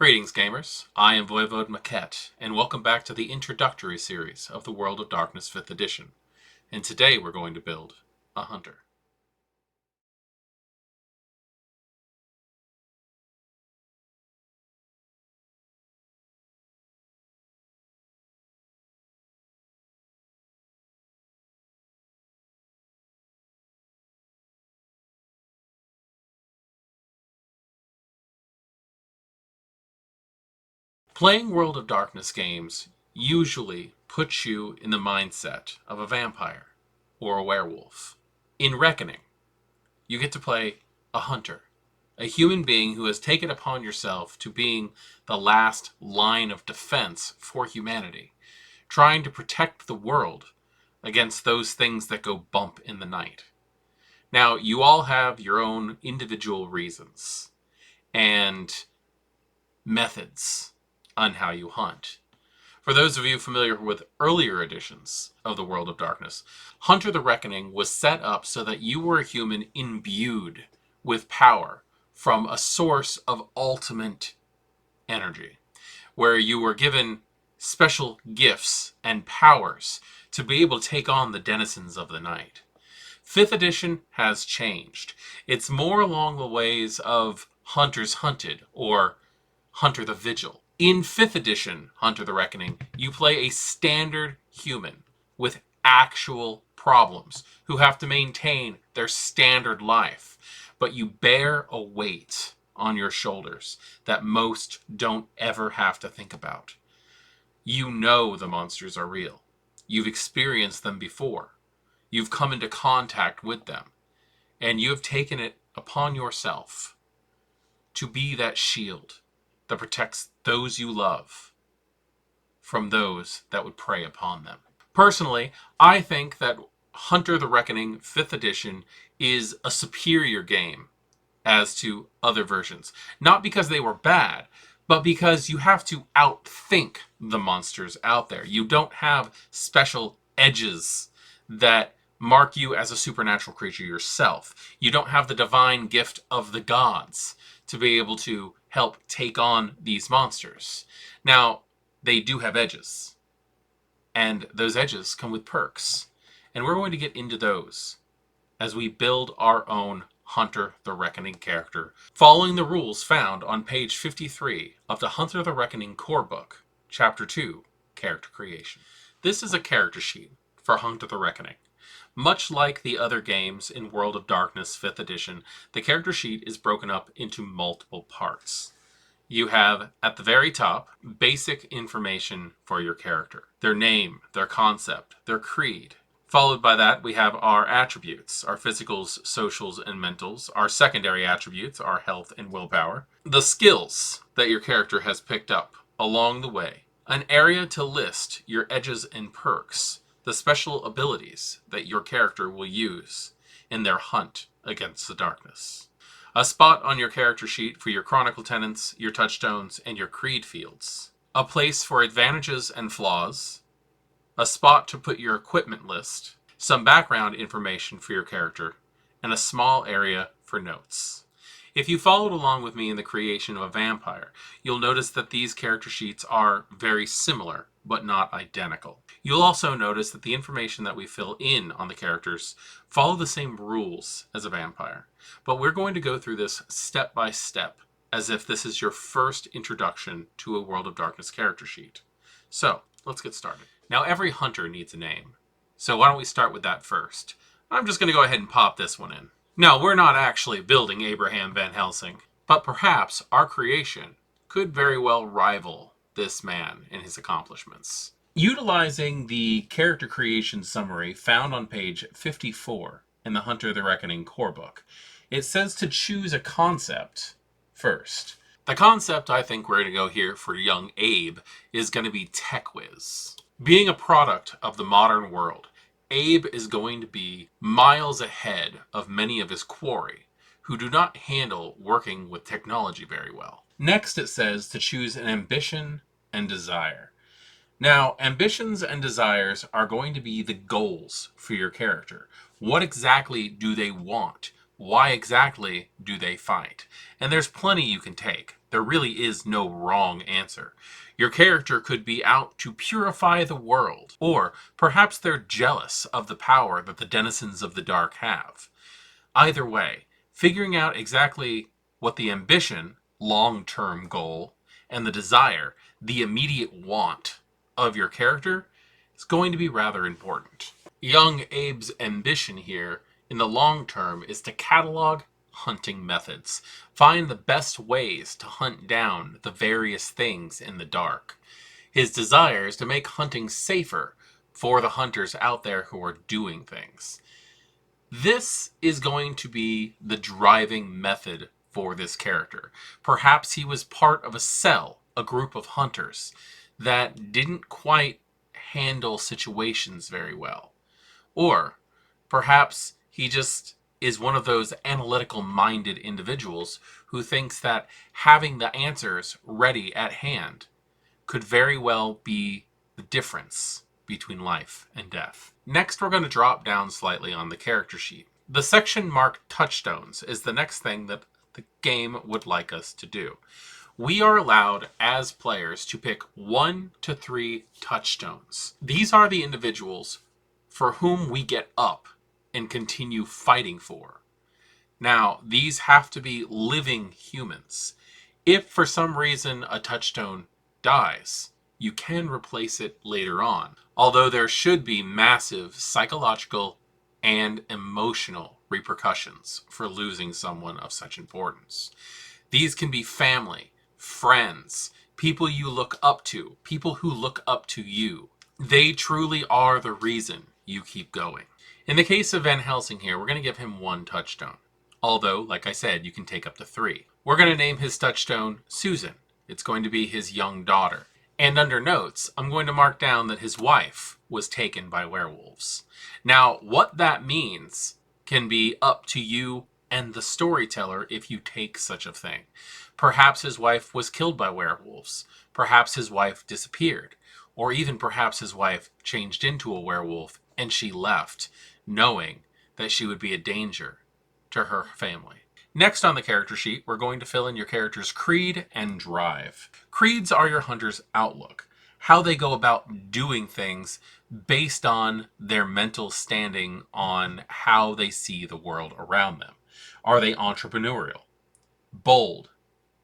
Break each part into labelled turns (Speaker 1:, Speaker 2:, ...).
Speaker 1: Greetings, gamers. I am voivodemekhet, and welcome back to the introductory series of the World of Darkness 5th edition. And today we're going to build a hunter. Playing World of Darkness games usually puts you in the mindset of a vampire or a werewolf. In Reckoning, you get to play a hunter, a human being who has taken upon yourself to being the last line of defense for humanity, trying to protect the world against those things that go bump in the night. Now, you all have your own individual reasons and methods on how you hunt. For those of you familiar with earlier editions of the World of Darkness, Hunter the Reckoning was set up so that you were a human imbued with power from a source of ultimate energy, where you were given special gifts and powers to be able to take on the denizens of the night. 5th edition has changed. It's more along the ways of Hunters Hunted or Hunter the Vigil. In 5th edition, Hunter the Reckoning, you play a standard human with actual problems who have to maintain their standard life, but you bear a weight on your shoulders that most don't ever have to think about. You know the monsters are real. You've experienced them before. You've come into contact with them, and you have taken it upon yourself to be that shield that protects those you love from those that would prey upon them. Personally, I think that Hunter the Reckoning 5th edition is a superior game as to other versions. Not because they were bad, but because you have to outthink the monsters out there. You don't have special edges that mark you as a supernatural creature yourself. You don't have the divine gift of the gods to be able to help take on these monsters. Now, they do have edges, and those edges come with perks, and we're going to get into those as we build our own Hunter the Reckoning character, following the rules found on page 53 of the Hunter the Reckoning core book, chapter 2, Character Creation. This is a character sheet for Hunter the Reckoning. Much like the other games in World of Darkness 5th edition, the character sheet is broken up into multiple parts. You have, at the very top, basic information for your character. Their name, their concept, their creed. Followed by that, we have our attributes, our physicals, socials, and mentals. Our secondary attributes, our health and willpower. The skills that your character has picked up along the way. An area to list your edges and perks. The special abilities that your character will use in their hunt against the darkness. A spot on your character sheet for your chronicle tenets, your touchstones, and your creed fields. A place for advantages and flaws. A spot to put your equipment list. Some background information for your character. And a small area for notes. If you followed along with me in the creation of a vampire, you'll notice that these character sheets are very similar, but not identical. You'll also notice that the information that we fill in on the characters follow the same rules as a vampire. But we're going to go through this step by step, as if this is your first introduction to a World of Darkness character sheet. So, let's get started. Now, every hunter needs a name. So why don't we start with that first? I'm just going to go ahead and pop this one in. Now, we're not actually building Abraham Van Helsing, but perhaps our creation could very well rival this man in his accomplishments. Utilizing the character creation summary found on page 54 in the Hunter the Reckoning core book, it says to choose a concept first. The concept I think we're going to go here for young Abe is going to be tech whiz. Being a product of the modern world, Abe is going to be miles ahead of many of his quarry, who do not handle working with technology very well. Next, it says to choose an ambition and desire. Now, ambitions and desires are going to be the goals for your character. What exactly do they want? why exactly do they fight? And there's plenty you can take. There really is no wrong answer. Your character could be out to purify the world, or perhaps they're jealous of the power that the denizens of the dark have. Either way, figuring out exactly what the ambition, long-term goal, and the desire, the immediate want of your character is going to be rather important. Young Abe's ambition here in the long term is to catalog hunting methods, find the best ways to hunt down the various things in the dark. His desire is to make hunting safer for the hunters out there who are doing things. This is going to be the driving method for this character. Perhaps he was part of a cell, a group of hunters that didn't quite handle situations very well. Or perhaps he just is one of those analytical minded individuals who thinks that having the answers ready at hand could very well be the difference between life and death. Next, we're going to drop down slightly on the character sheet. The section marked touchstones is the next thing that the game would like us to do. We are allowed as players to pick 1 to 3 touchstones. These are the individuals for whom we get up and continue fighting for. Now, these have to be living humans. If for some reason a touchstone dies, you can replace it later on. Although there should be massive psychological and emotional repercussions for losing someone of such importance. These can be family, friends, people you look up to, people who look up to you. They truly are the reason you keep going. In the case of Van Helsing here, we're going to give him 1 touchstone. Although, like I said, you can take up to 3. We're going to name his touchstone Susan. It's going to be his young daughter. And under notes, I'm going to mark down that his wife was taken by werewolves. Now, what that means can be up to you and the storyteller if you take such a thing. Perhaps his wife was killed by werewolves. Perhaps his wife disappeared. Or even perhaps his wife changed into a werewolf and she left, knowing that she would be a danger to her family. Next on the character sheet, we're going to fill in your character's creed and drive. Creeds are your hunter's outlook, how they go about doing things based on their mental standing on how they see the world around them. Are they entrepreneurial, bold,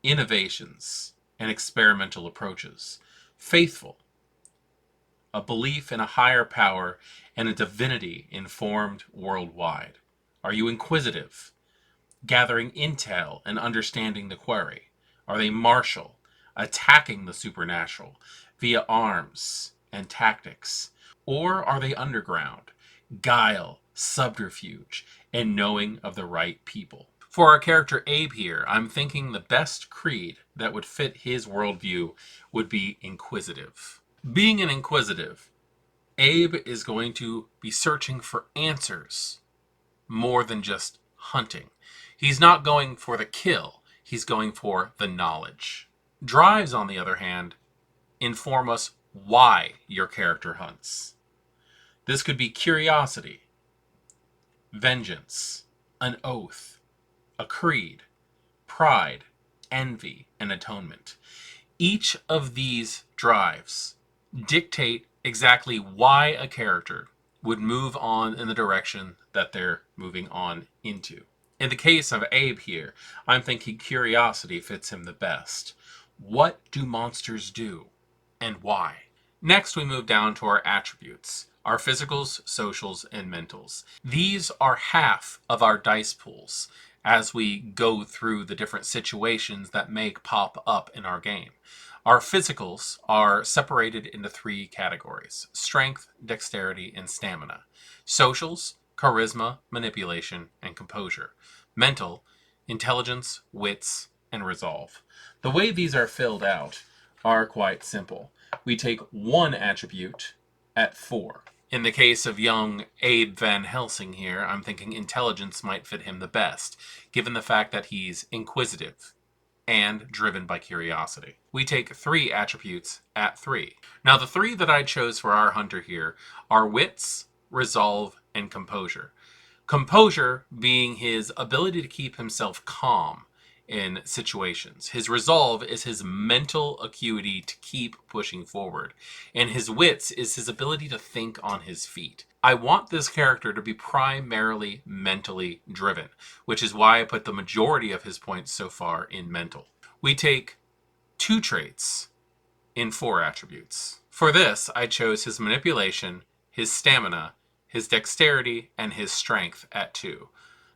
Speaker 1: innovations, and experimental approaches, faithful, a belief in a higher power and a divinity informed worldwide? Are you inquisitive, gathering intel and understanding the query? Are they martial, attacking the supernatural via arms and tactics? Or are they underground, guile, subterfuge, and knowing of the right people? For our character Abe here, I'm thinking the best creed that would fit his worldview would be inquisitive. Being an inquisitive, Abe is going to be searching for answers more than just hunting. He's not going for the kill, he's going for the knowledge. Drives, on the other hand, inform us why your character hunts. This could be curiosity, vengeance, an oath, a creed, pride, envy, and atonement. Each of these drives dictate exactly why a character would move on in the direction that they're moving on into. In the case of Abe here, I'm thinking curiosity fits him the best. What do monsters do, and why? Next, we move down to our attributes, our physicals, socials, and mentals. These are half of our dice pools as we go through the different situations that may pop up in our game. Our physicals are separated into 3 categories: strength, dexterity, and stamina. Socials, charisma, manipulation, and composure. Mental, intelligence, wits, and resolve. The way these are filled out are quite simple. We take 1 attribute at 4. In the case of young Abe Van Helsing here, I'm thinking intelligence might fit him the best, given the fact that he's inquisitive and driven by curiosity. We take 3 attributes at 3. Now, the 3 that I chose for our hunter here are wits, resolve, and composure. Composure being his ability to keep himself calm in situations. His resolve is his mental acuity to keep pushing forward. And his wits is his ability to think on his feet. I want this character to be primarily mentally driven, which is why I put the majority of his points so far in mental. We take 2 traits in 4 attributes. For this, I chose his manipulation, his stamina, his dexterity, and his strength at 2.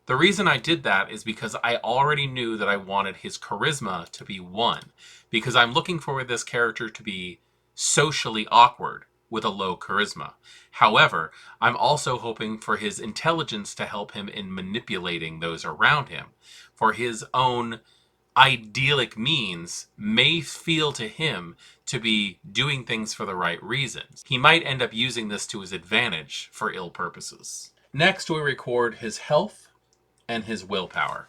Speaker 1: The reason I did that is because I already knew that I wanted his charisma to be 1, because I'm looking for this character to be socially awkward with a low charisma. However, I'm also hoping for his intelligence to help him in manipulating those around him, for his own idyllic means may feel to him to be doing things for the right reasons. He might end up using this to his advantage for ill purposes. Next, we record his health and his willpower.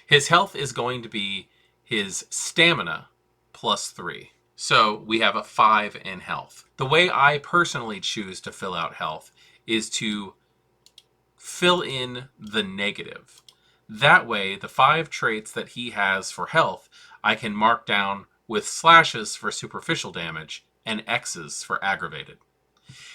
Speaker 1: His health is going to be his stamina plus 3. So we have a 5 in health. The way I personally choose to fill out health is to fill in the negative. That way, the 5 traits that he has for health, I can mark down with slashes for superficial damage and X's for aggravated.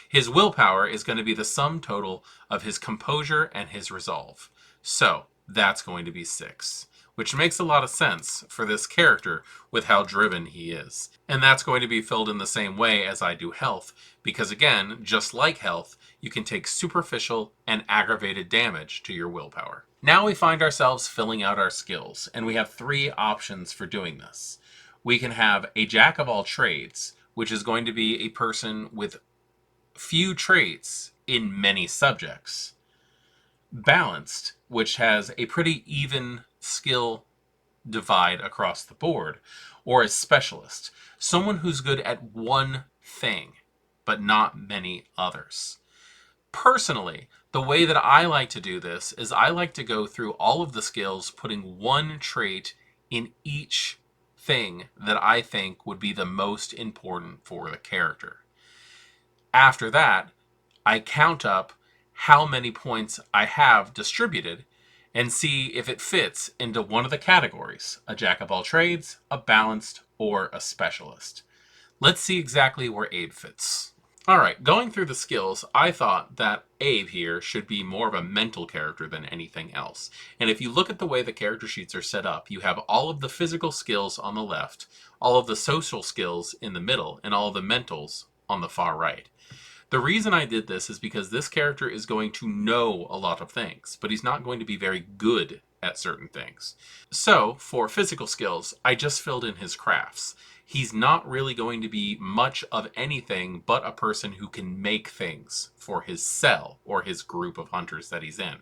Speaker 1: His willpower is going to be the sum total of his composure and his resolve. So, that's going to be 6, which makes a lot of sense for this character with how driven he is. And that's going to be filled in the same way as I do health, because again, just like health, you can take superficial and aggravated damage to your willpower. Now we find ourselves filling out our skills, and we have 3 options for doing this. We can have a jack of all trades, which is going to be a person with few traits in many subjects. Balanced, which has a pretty even skill divide across the board. Or a specialist, someone who's good at one thing, but not many others. Personally, the way that I like to do this is I like to go through all of the skills, putting 1 trait in each thing that I think would be the most important for the character. After that, I count up how many points I have distributed and see if it fits into one of the categories, a jack of all trades, a balanced, or a specialist. Let's see exactly where Abe fits. Alright, going through the skills, I thought that Abe here should be more of a mental character than anything else. And if you look at the way the character sheets are set up, you have all of the physical skills on the left, all of the social skills in the middle, and all of the mentals on the far right. The reason I did this is because this character is going to know a lot of things, but he's not going to be very good at certain things. So, for physical skills, I just filled in his crafts. He's not really going to be much of anything but a person who can make things for his cell or his group of hunters that he's in.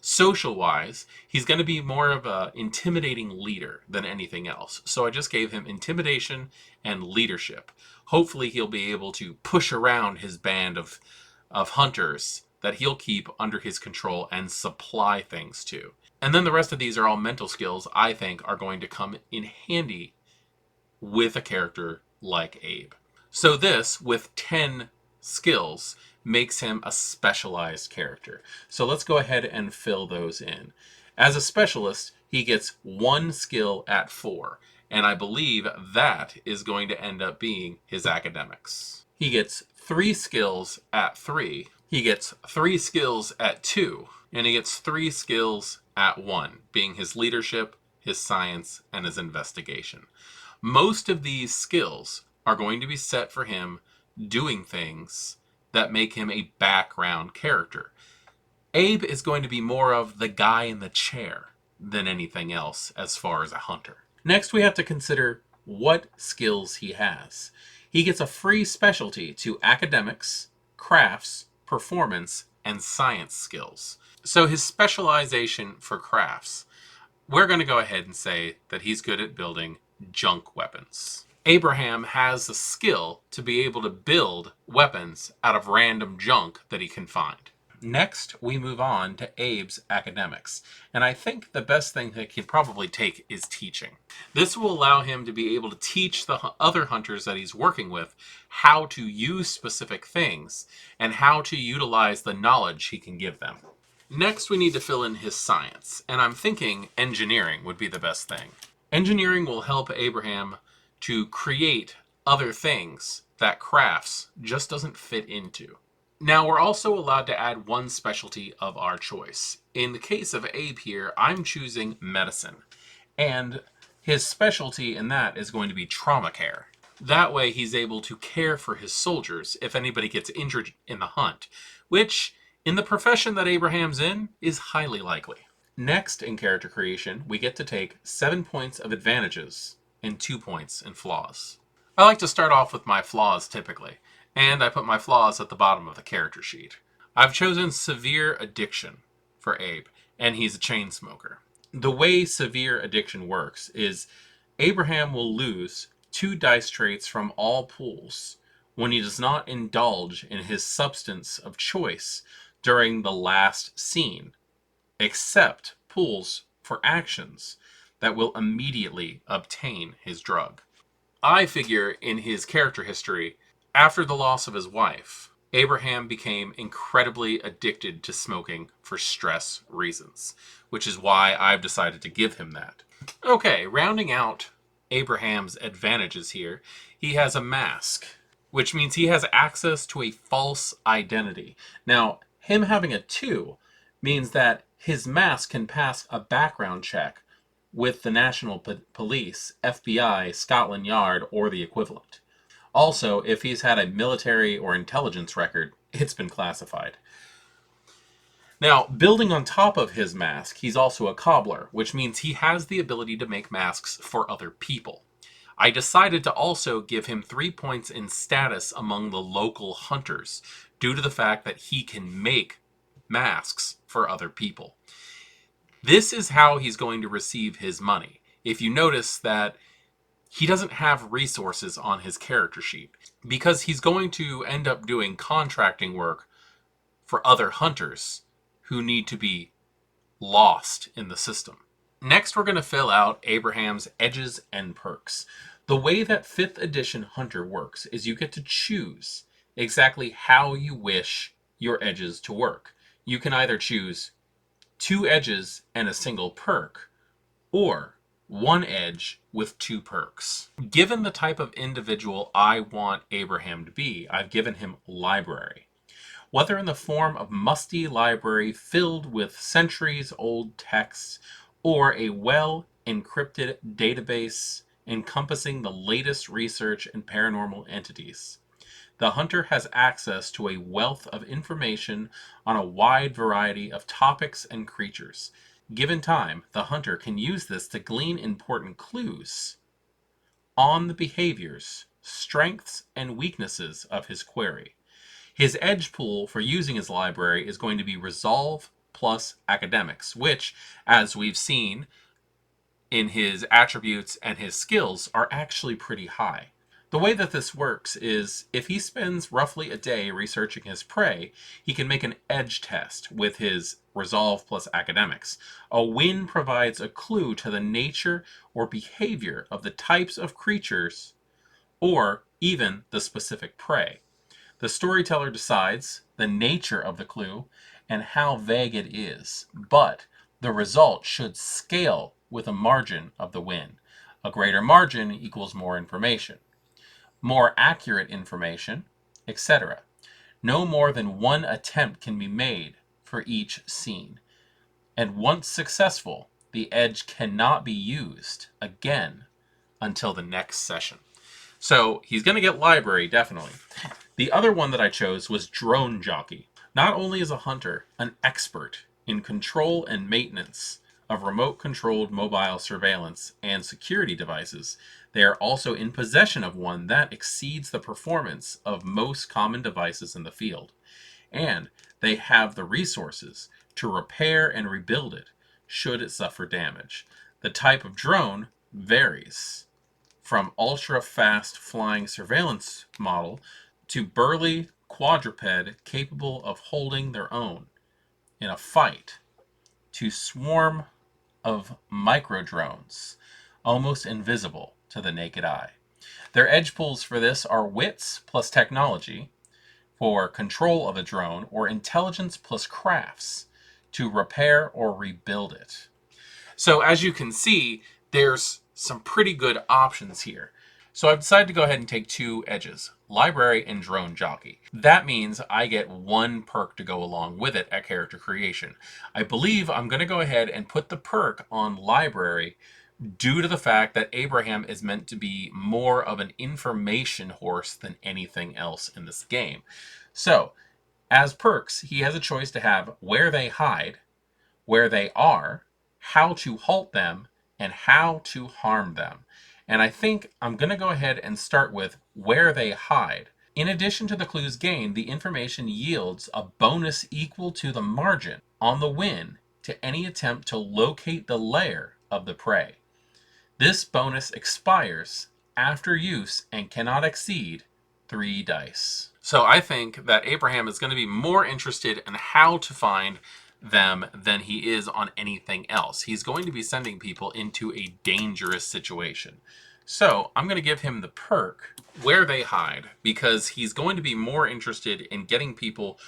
Speaker 1: Social-wise, he's going to be more of an intimidating leader than anything else. So I just gave him intimidation and leadership. Hopefully he'll be able to push around his band of hunters that he'll keep under his control and supply things to. And then the rest of these are all mental skills I think are going to come in handy with a character like Abe. So this, with 10 skills, makes him a specialized character. So let's go ahead and fill those in. As a specialist, he gets 1 skill at 4, and I believe that is going to end up being his academics. He gets 3 skills at 3, he gets 3 skills at 2, and he gets 3 skills at 1, being his leadership, his science, and his investigation. Most of these skills are going to be set for him doing things that make him a background character. Abe is going to be more of the guy in the chair than anything else as far as a hunter. Next, we have to consider what skills he has. He gets a free specialty to academics, crafts, performance, and science skills. So his specialization for crafts, we're going to go ahead and say that he's good at building junk weapons. Abraham has the skill to be able to build weapons out of random junk that he can find. Next, we move on to Abe's academics, and I think the best thing that he can probably take is teaching. This will allow him to be able to teach the other hunters that he's working with how to use specific things and how to utilize the knowledge he can give them. Next, we need to fill in his science, and I'm thinking engineering would be the best thing. Engineering will help Abraham to create other things that crafts just doesn't fit into. Now, we're also allowed to add one specialty of our choice. In the case of Abe here, I'm choosing medicine. And his specialty in that is going to be trauma care. That way, he's able to care for his soldiers if anybody gets injured in the hunt, which, in the profession that Abraham's in, is highly likely. Next, in character creation, we get to take 7 points of advantages and 2 points in flaws. I like to start off with my flaws typically, and I put my flaws at the bottom of the character sheet. I've chosen severe addiction for Abe, and he's a chain smoker. The way severe addiction works is Abraham will lose 2 dice traits from all pools when he does not indulge in his substance of choice during the last scene, except pools for actions that will immediately obtain his drug. I figure in his character history, after the loss of his wife, Abraham became incredibly addicted to smoking for stress reasons, which is why I've decided to give him that. Okay, rounding out Abraham's advantages here, he has a mask, which means he has access to a false identity. Now, him having a 2 means that his mask can pass a background check with the National Police, FBI, Scotland Yard, or the equivalent. Also, if he's had a military or intelligence record, it's been classified. Now, building on top of his mask, he's also a cobbler, which means he has the ability to make masks for other people. I decided to also give him 3 points in status among the local hunters, due to the fact that he can make masks for other people. This is how he's going to receive his money. If you notice that he doesn't have resources on his character sheet, because he's going to end up doing contracting work for other hunters who need to be lost in the system. Next, we're going to fill out Abraham's edges and perks. The way that 5th edition Hunter works is you get to choose exactly how you wish your edges to work. You can either choose 2 edges and a single perk, or 1 edge with 2 perks. Given the type of individual I want Abraham to be, I've given him library. Whether in the form of musty library filled with centuries-old texts, or a well-encrypted database encompassing the latest research in paranormal entities, the hunter has access to a wealth of information on a wide variety of topics and creatures. Given time, the hunter can use this to glean important clues on the behaviors, strengths, and weaknesses of his query. His edge pool for using his library is going to be Resolve plus Academics, which, as we've seen in his attributes and his skills, are actually pretty high. The way that this works is if he spends roughly a day researching his prey, he can make an edge test with his Resolve plus Academics. A win provides a clue to the nature or behavior of the types of creatures or even the specific prey. The storyteller decides the nature of the clue and how vague it is, but the result should scale with a margin of the win. A greater margin equals more information, more accurate information, etc. No more than 1 attempt can be made for each scene, and once successful, the edge cannot be used again until the next session. So he's going to get library, definitely. The other one that I chose was drone jockey. Not only is a hunter an expert in control and maintenance of remote-controlled mobile surveillance and security devices, they are also in possession of one that exceeds the performance of most common devices in the field. And they have the resources to repair and rebuild it should it suffer damage. The type of drone varies from ultra-fast flying surveillance model to burly quadruped capable of holding their own in a fight, to swarm of micro-drones, almost invisible to the naked eye. Their edge pools for this are wits plus technology for control of a drone, or intelligence plus crafts to repair or rebuild it. So as you can see, there's some pretty good options here. So I've decided to go ahead and take 2 edges, library and drone jockey. That means I get 1 perk to go along with it at character creation. I believe I'm going to go ahead and put the perk on library due to the fact that Abraham is meant to be more of an information horse than anything else in this game. So, as perks, he has a choice to have where they hide, where they are, how to halt them, and how to harm them. And I think I'm going to go ahead and start with where they hide. In addition to the clues gained, the information yields a bonus equal to the margin on the win to any attempt to locate the lair of the prey. This bonus expires after use and cannot exceed 3 dice. So I think that Abraham is going to be more interested in how to find them than he is on anything else. He's going to be sending people into a dangerous situation. So I'm going to give him the perk where they hide because he's going to be more interested in getting people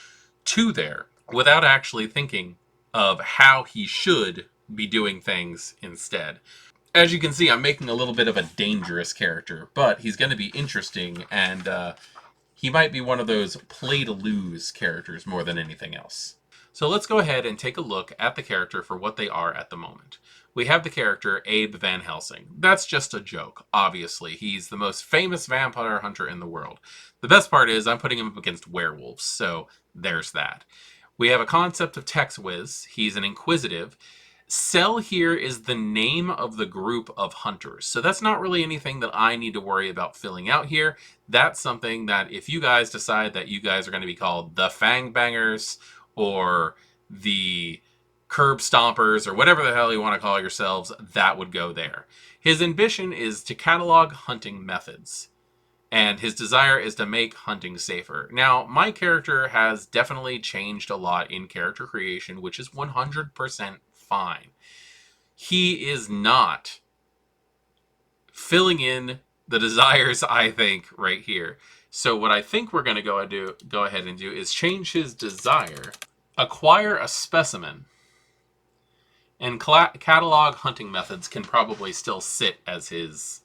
Speaker 1: to there without actually thinking of how he should be doing things instead. As you can see, I'm making a little bit of a dangerous character, but he's going to be interesting, and he might be one of those play-to-lose characters more than anything else. So let's go ahead and take a look at the character for what they are at the moment. We have the character Abe Van Helsing. That's just a joke, obviously. He's the most famous vampire hunter in the world. The best part is I'm putting him up against werewolves, so there's that. We have a concept of Tex Wiz. He's an inquisitive. Cell here is the name of the group of hunters. So that's not really anything that I need to worry about filling out here. That's something that if you guys decide that you guys are going to be called the Fang Bangers or the Curb Stompers or whatever the hell you want to call yourselves, that would go there. His ambition is to catalog hunting methods. And his desire is to make hunting safer. Now, my character has definitely changed a lot in character creation, which is 100% fine. He is not filling in the desires, I think, right here. So what I think we're going to go ahead and do is change his desire, acquire a specimen, and catalog hunting methods can probably still sit as his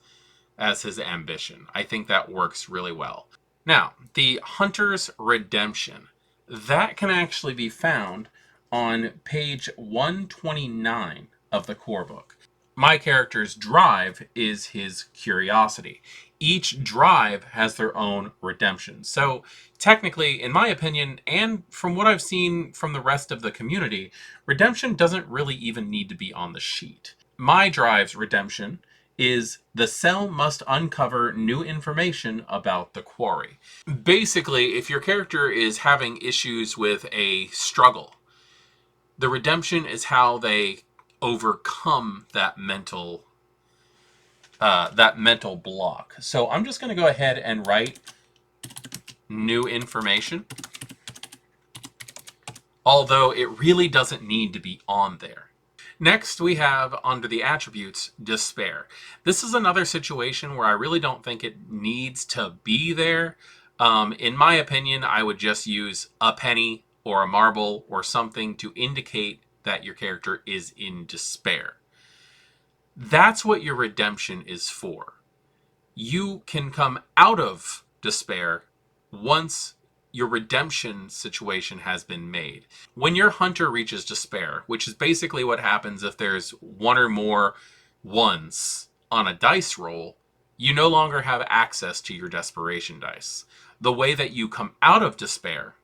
Speaker 1: ambition. I think that works really well. Now, the Hunter's Redemption. That can actually be found on page 129 of the core book. My character's drive is his curiosity. Each drive has their own redemption. So technically, in my opinion, and from what I've seen from the rest of the community, redemption doesn't really even need to be on the sheet. My drive's redemption is the cell must uncover new information about the quarry. Basically, if your character is having issues with a struggle, the redemption is how they overcome that mental block. So I'm just going to go ahead and write new information, although it really doesn't need to be on there. Next, we have, under the attributes, despair. This is another situation where I really don't think it needs to be there. In my opinion, I would just use a penny or a marble or something to indicate that your character is in despair. That's what your redemption is for. You can come out of despair once your redemption situation has been made. When your hunter reaches despair, which is basically what happens if there's one or more ones on a dice roll, you no longer have access to your desperation dice. The way that you come out of despair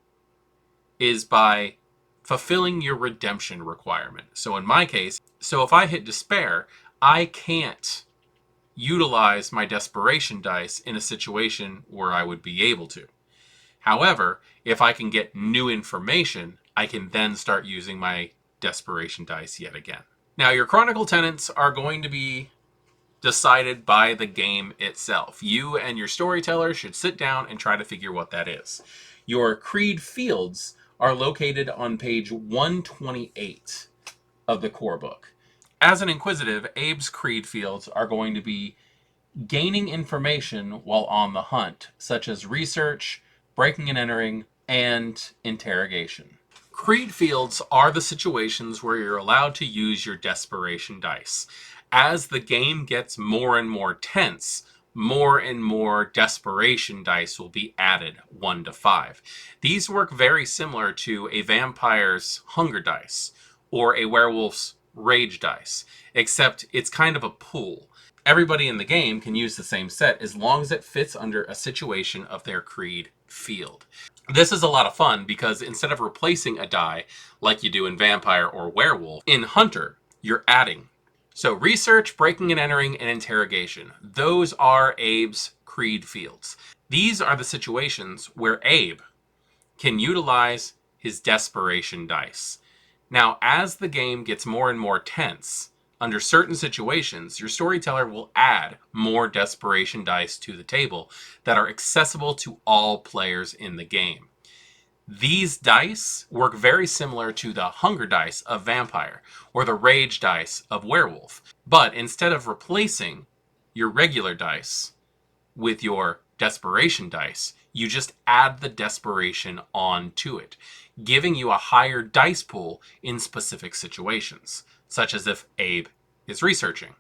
Speaker 1: is by fulfilling your redemption requirement. So in my case, if I hit despair, I can't utilize my desperation dice in a situation where I would be able to. However, if I can get new information, I can then start using my desperation dice yet again. Now, your chronicle tenets are going to be decided by the game itself. You and your storyteller should sit down and try to figure what that is. Your creed fields are located on page 128 of the core book. As an inquisitive, Abe's creed fields are going to be gaining information while on the hunt, such as research, breaking and entering, and interrogation. Creed fields are the situations where you're allowed to use your desperation dice. As the game gets more and more tense, more and more desperation dice will be added, 1 to 5. These work very similar to a vampire's hunger dice or a werewolf's rage dice, except it's kind of a pool. Everybody in the game can use the same set as long as it fits under a situation of their Creed field. This is a lot of fun because instead of replacing a die like you do in Vampire or Werewolf, in Hunter, you're adding. So research, breaking and entering, and interrogation. Those are Abe's Creed fields. These are the situations where Abe can utilize his desperation dice. Now, as the game gets more and more tense, under certain situations, your storyteller will add more desperation dice to the table that are accessible to all players in the game. These dice work very similar to the hunger dice of Vampire or the rage dice of Werewolf, but instead of replacing your regular dice with your desperation dice, you just add the desperation onto it, giving you a higher dice pool in specific situations, such as if Abe is researching,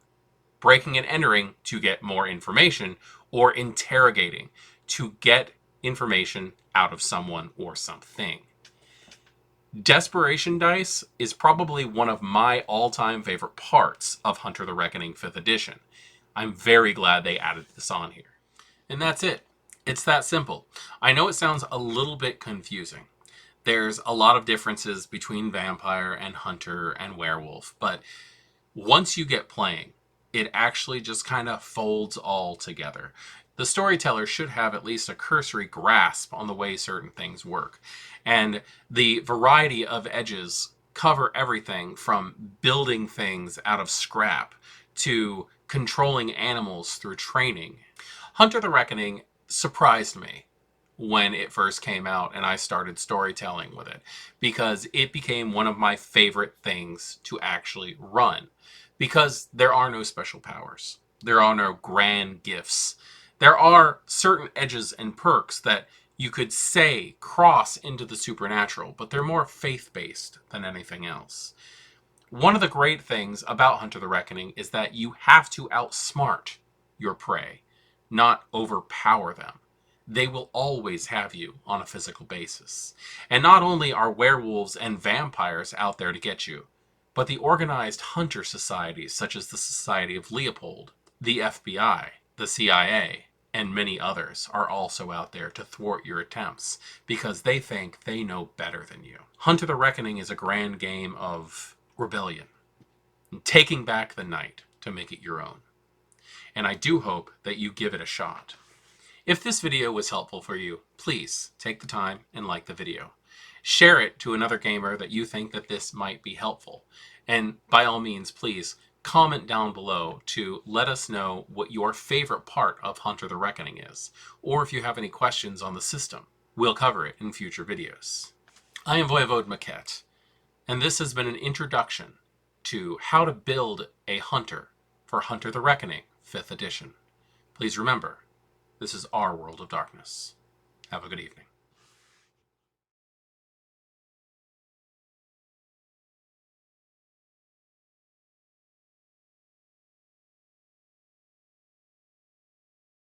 Speaker 1: breaking and entering to get more information, or interrogating to get information out of someone or something. Desperation dice is probably one of my all-time favorite parts of Hunter the Reckoning 5th edition. I'm very glad they added this on here. And that's it. It's that simple. I know it sounds a little bit confusing. There's a lot of differences between Vampire and Hunter and Werewolf, but once you get playing, it actually just kind of folds all together. The storyteller should have at least a cursory grasp on the way certain things work. And the variety of edges cover everything from building things out of scrap to controlling animals through training. Hunter the Reckoning surprised me when it first came out and I started storytelling with it, because it became one of my favorite things to actually run. Because there are no special powers. There are no grand gifts. There are certain edges and perks that you could say cross into the supernatural, but they're more faith-based than anything else. One of the great things about Hunter the Reckoning is that you have to outsmart your prey, not overpower them. They will always have you on a physical basis. And not only are werewolves and vampires out there to get you, but the organized hunter societies such as the Society of Leopold, the FBI, the CIA, and many others are also out there to thwart your attempts because they think they know better than you. Hunter the Reckoning is a grand game of rebellion, taking back the night to make it your own. And I do hope that you give it a shot. If this video was helpful for you, please take the time and like the video. Share it to another gamer that you think that this might be helpful. And by all means, please comment down below to let us know what your favorite part of Hunter the Reckoning is, or if you have any questions on the system. We'll cover it in future videos. I am voivodemekhet, and this has been an introduction to how to build a hunter for Hunter the Reckoning 5th edition. Please remember, this is our world of darkness. Have a good evening.